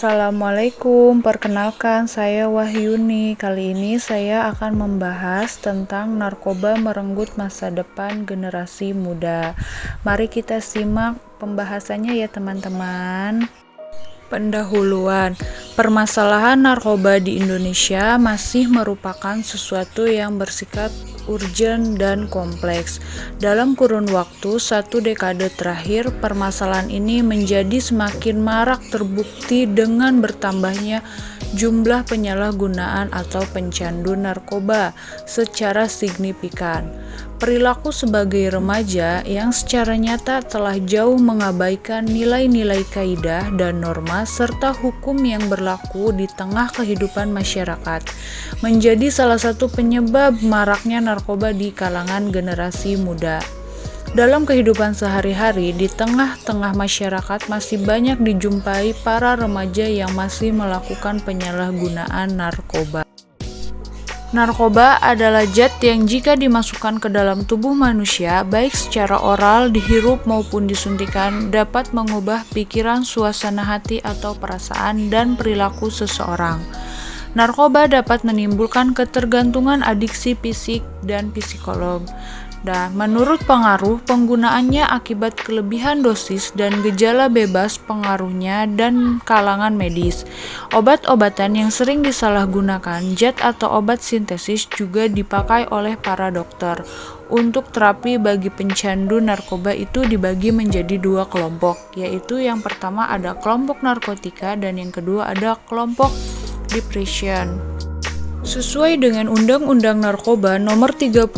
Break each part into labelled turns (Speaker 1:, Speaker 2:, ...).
Speaker 1: Assalamualaikum, perkenalkan saya Wahyuni. Kali ini saya akan membahas tentang narkoba merenggut masa depan generasi muda. Mari kita simak pembahasannya ya teman-teman. Pendahuluan, permasalahan narkoba di Indonesia masih merupakan sesuatu yang bersifat urgent dan kompleks. Dalam kurun waktu 1 dekade terakhir, permasalahan ini menjadi semakin marak terbukti dengan bertambahnya jumlah penyalahgunaan atau pencandu narkoba secara signifikan. Perilaku sebagai remaja yang secara nyata telah jauh mengabaikan nilai-nilai kaidah dan norma serta hukum yang berlaku di tengah kehidupan masyarakat menjadi salah satu penyebab maraknya narkoba di kalangan generasi muda. Dalam kehidupan sehari-hari, di tengah-tengah masyarakat masih banyak dijumpai para remaja yang masih melakukan penyalahgunaan narkoba. Narkoba adalah zat yang jika dimasukkan ke dalam tubuh manusia, baik secara oral, dihirup maupun disuntikan, dapat mengubah pikiran, suasana hati atau perasaan dan perilaku seseorang. Narkoba dapat menimbulkan ketergantungan, adiksi fisik dan psikolog. Dan menurut pengaruh, penggunaannya akibat kelebihan dosis dan gejala bebas pengaruhnya dan kalangan medis. Obat-obatan yang sering disalahgunakan, zat atau obat sintesis juga dipakai oleh para dokter. Untuk terapi bagi pencandu narkoba itu dibagi menjadi 2 kelompok, yaitu yang pertama ada kelompok narkotika dan yang kedua ada kelompok depression. Sesuai dengan Undang-Undang Narkoba Nomor 35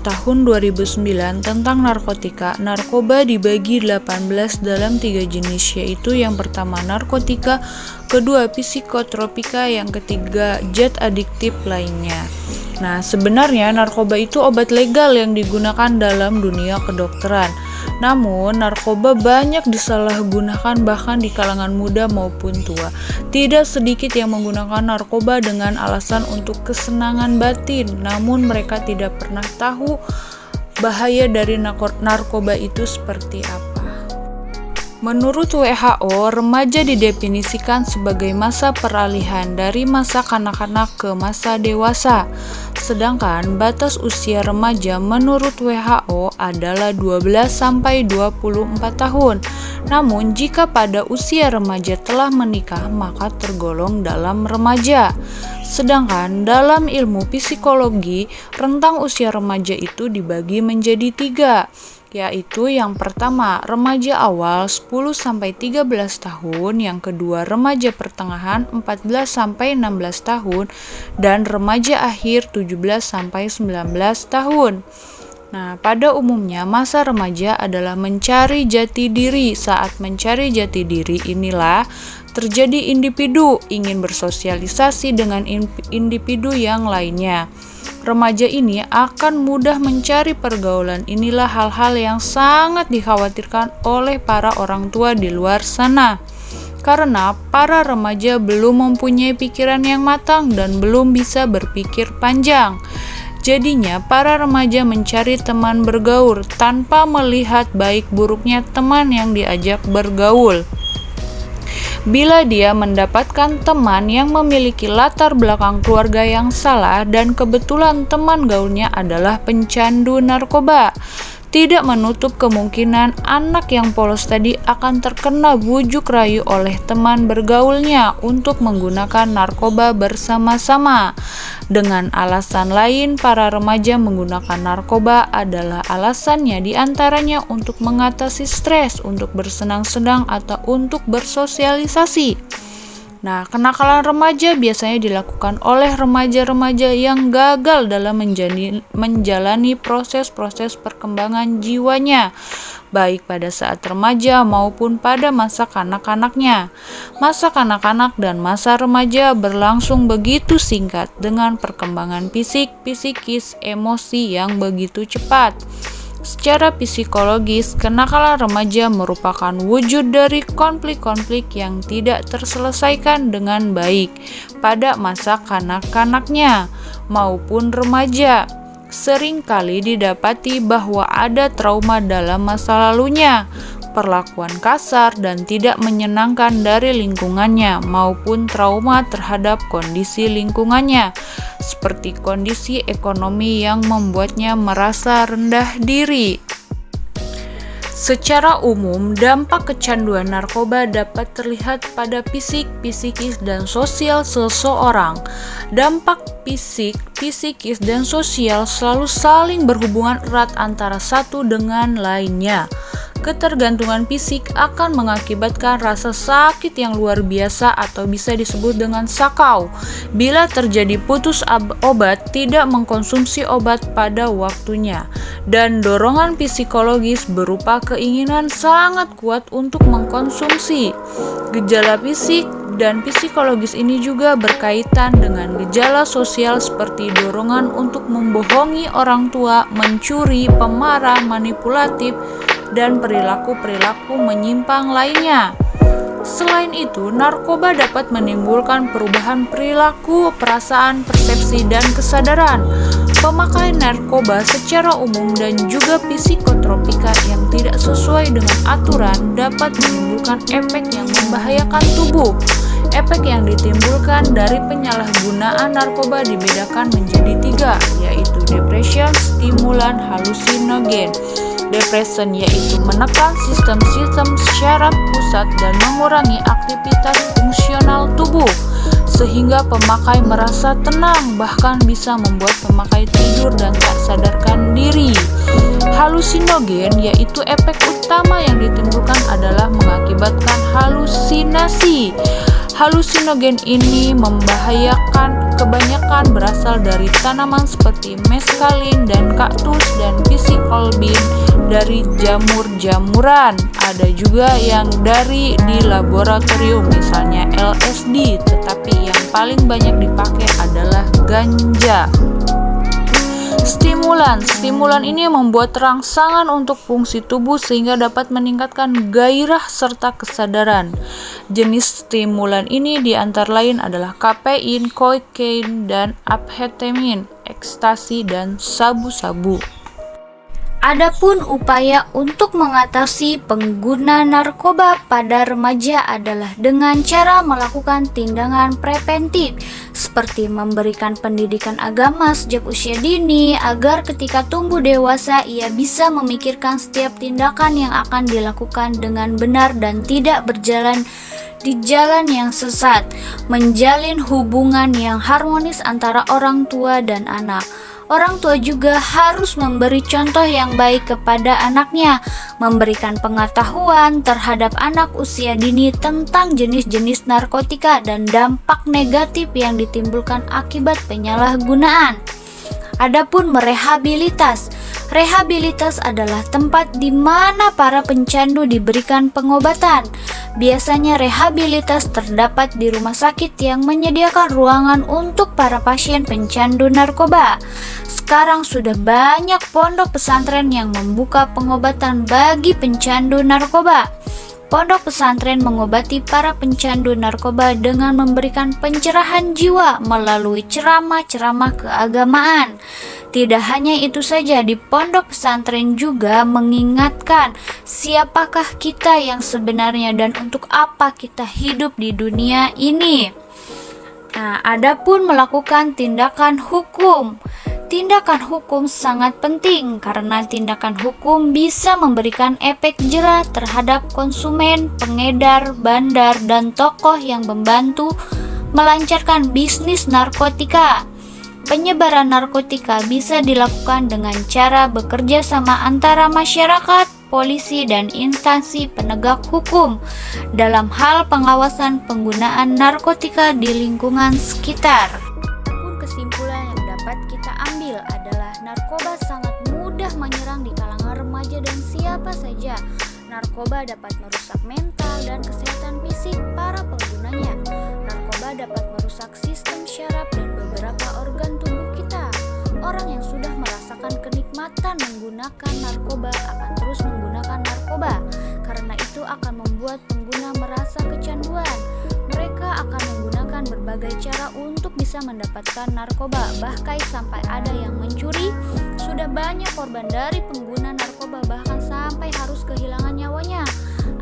Speaker 1: Tahun 2009 tentang narkotika, narkoba dibagi 18 dalam 3 jenis, yaitu yang pertama narkotika, kedua psikotropika, yang ketiga zat adiktif lainnya. Nah, sebenarnya narkoba itu obat legal yang digunakan dalam dunia kedokteran. Namun, narkoba banyak disalahgunakan bahkan di kalangan muda maupun tua. Tidak sedikit yang menggunakan narkoba dengan alasan untuk kesenangan batin, namun mereka tidak pernah tahu bahaya dari narkoba itu seperti apa. Menurut WHO, remaja didefinisikan sebagai masa peralihan dari masa kanak-kanak ke masa dewasa. Sedangkan batas usia remaja menurut WHO adalah 12-24 tahun. Namun, jika pada usia remaja telah menikah, maka tergolong dalam remaja. Sedangkan dalam ilmu psikologi, rentang usia remaja itu dibagi menjadi 3, yaitu yang pertama remaja awal 10-13 tahun, yang kedua remaja pertengahan 14-16 tahun, dan remaja akhir 17-19 tahun. Nah, pada umumnya masa remaja adalah mencari jati diri. Saat mencari jati diri inilah terjadi individu ingin bersosialisasi dengan individu yang lainnya. Remaja ini akan mudah mencari pergaulan. Inilah hal-hal yang sangat dikhawatirkan oleh para orang tua di luar sana. Karena para remaja belum mempunyai pikiran yang matang dan belum bisa berpikir panjang. Jadinya para remaja mencari teman bergaul tanpa melihat baik buruknya teman yang diajak bergaul. Bila dia mendapatkan teman yang memiliki latar belakang keluarga yang salah dan kebetulan teman gaulnya adalah pencandu narkoba, tidak menutup kemungkinan anak yang polos tadi akan terkena bujuk rayu oleh teman bergaulnya untuk menggunakan narkoba bersama-sama. Dengan alasan lain, para remaja menggunakan narkoba adalah alasannya diantaranya untuk mengatasi stres, untuk bersenang-senang, atau untuk bersosialisasi. Nah, kenakalan remaja biasanya dilakukan oleh remaja-remaja yang gagal dalam menjalani proses-proses perkembangan jiwanya, baik pada saat remaja maupun pada masa kanak-kanaknya. Masa kanak-kanak dan masa remaja berlangsung begitu singkat dengan perkembangan fisik, psikis, emosi yang begitu cepat. Secara psikologis, kenakalan remaja merupakan wujud dari konflik-konflik yang tidak terselesaikan dengan baik pada masa kanak-kanaknya maupun remaja. Seringkali didapati bahwa ada trauma dalam masa lalunya. perlakuan kasar dan tidak menyenangkan dari lingkungannya maupun trauma terhadap kondisi lingkungannya, seperti kondisi ekonomi yang membuatnya merasa rendah diri. Secara umum, dampak kecanduan narkoba dapat terlihat pada fisik, psikis, dan sosial seseorang. Dampak fisik, psikis, dan sosial selalu saling berhubungan erat antara satu dengan lainnya. Ketergantungan fisik akan mengakibatkan rasa sakit yang luar biasa atau bisa disebut dengan sakau. Bila terjadi putus obat, tidak mengkonsumsi obat pada waktunya. Dan dorongan psikologis berupa keinginan sangat kuat untuk mengkonsumsi. Gejala fisik dan psikologis ini juga berkaitan dengan gejala sosial seperti dorongan untuk membohongi orang tua, mencuri, pemarah, manipulatif, dan perilaku-perilaku menyimpang lainnya. Selain itu, narkoba dapat menimbulkan perubahan perilaku, perasaan, persepsi, dan kesadaran. Pemakai narkoba secara umum dan juga psikotropika yang tidak sesuai dengan aturan dapat menimbulkan efek yang membahayakan tubuh. Efek yang ditimbulkan dari penyalahgunaan narkoba dibedakan menjadi 3, yaitu depression, stimulan, halusinogen. Depression yaitu menekan sistem-sistem syaraf pusat dan mengurangi aktivitas fungsional tubuh, sehingga pemakai merasa tenang, bahkan bisa membuat pemakai tidur dan tak sadarkan diri. Halusinogen yaitu efek utama yang ditimbulkan adalah mengakibatkan halusinasi. Halusinogen ini membahayakan, kebanyakan berasal dari tanaman seperti meskalin dan kaktus dan psilocybin dari jamur-jamuran. Ada juga yang di laboratorium, misalnya LSD, tetapi yang paling banyak dipakai adalah ganja. Stimulan ini membuat rangsangan untuk fungsi tubuh sehingga dapat meningkatkan gairah serta kesadaran. Jenis stimulan ini diantara lain adalah kafein, kokain, dan amfetamin, ekstasi, dan sabu-sabu.
Speaker 2: Adapun upaya untuk mengatasi pengguna narkoba pada remaja adalah dengan cara melakukan tindakan preventif seperti memberikan pendidikan agama sejak usia dini agar ketika tumbuh dewasa ia bisa memikirkan setiap tindakan yang akan dilakukan dengan benar dan tidak berjalan di jalan yang sesat, menjalin hubungan yang harmonis antara orang tua dan anak. Orang tua juga harus memberi contoh yang baik kepada anaknya, memberikan pengetahuan terhadap anak usia dini tentang jenis-jenis narkotika dan dampak negatif yang ditimbulkan akibat penyalahgunaan. Adapun merehabilitas. Rehabilitas adalah tempat di mana para pencandu diberikan pengobatan. Biasanya rehabilitas terdapat di rumah sakit yang menyediakan ruangan untuk para pasien pencandu narkoba. Sekarang sudah banyak pondok pesantren yang membuka pengobatan bagi pencandu narkoba. Pondok pesantren mengobati para pencandu narkoba dengan memberikan pencerahan jiwa melalui ceramah-ceramah keagamaan. Tidak hanya itu saja, di pondok pesantren juga mengingatkan siapakah kita yang sebenarnya dan untuk apa kita hidup di dunia ini. Nah, adapun melakukan tindakan hukum. Tindakan hukum sangat penting karena tindakan hukum bisa memberikan efek jera terhadap konsumen, pengedar, bandar, dan tokoh yang membantu melancarkan bisnis narkotika. Penyebaran narkotika bisa dilakukan dengan cara bekerja sama antara masyarakat, polisi, dan instansi penegak hukum dalam hal pengawasan penggunaan narkotika di lingkungan sekitar. Kesimpulan yang dapat kita ambil adalah narkoba sangat mudah menyerang di kalangan remaja dan siapa saja. Narkoba dapat merusak mental dan kesehatan fisik para penggunanya. Narkoba dapat merusak sistem syaraf dan beberapa organ tubuh kita. Orang yang sudah merasakan kenikmatan menggunakan narkoba akan terus menggunakan narkoba. Karena itu akan membuat pengguna merasa kecanduan. Mereka akan menggunakan berbagai cara untuk bisa mendapatkan narkoba, bahkan sampai ada yang mencuri. Sudah banyak korban dari pengguna narkoba bahkan sampai harus kehilangan nyawanya.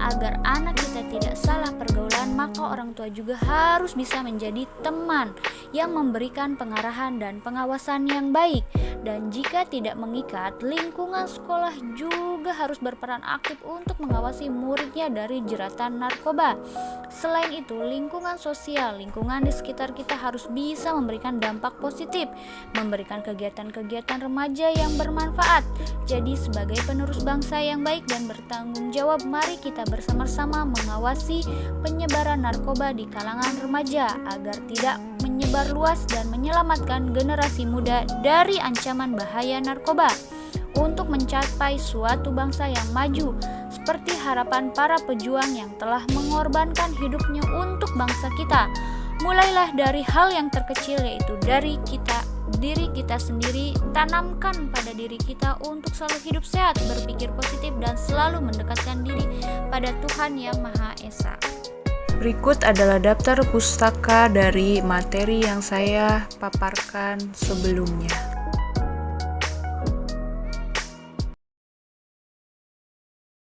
Speaker 2: agar anak kita tidak salah pergaulan, maka orang tua juga harus bisa menjadi teman yang memberikan pengarahan dan pengawasan yang baik. Dan jika tidak mengikat, lingkungan sekolah juga harus berperan aktif untuk mengawasi muridnya dari jeratan narkoba. Selain itu, lingkungan sosial, lingkungan di sekitar kita harus bisa memberikan dampak positif, memberikan kegiatan-kegiatan remaja yang bermanfaat. Jadi sebagai penerus bangsa yang baik dan bertanggung jawab, mari kita bersama-sama mengawasi penyebaran narkoba di kalangan remaja agar tidak menyebar luas dan menyelamatkan generasi muda dari ancaman bahaya narkoba untuk mencapai suatu bangsa yang maju seperti harapan para pejuang yang telah mengorbankan hidupnya untuk bangsa kita. Mulailah dari hal yang terkecil, yaitu dari diri kita sendiri. Tanamkan pada diri kita untuk selalu hidup sehat, berpikir positif, dan selalu mendekatkan diri pada Tuhan Yang Maha Esa.
Speaker 1: Berikut adalah daftar pustaka dari materi yang saya paparkan sebelumnya.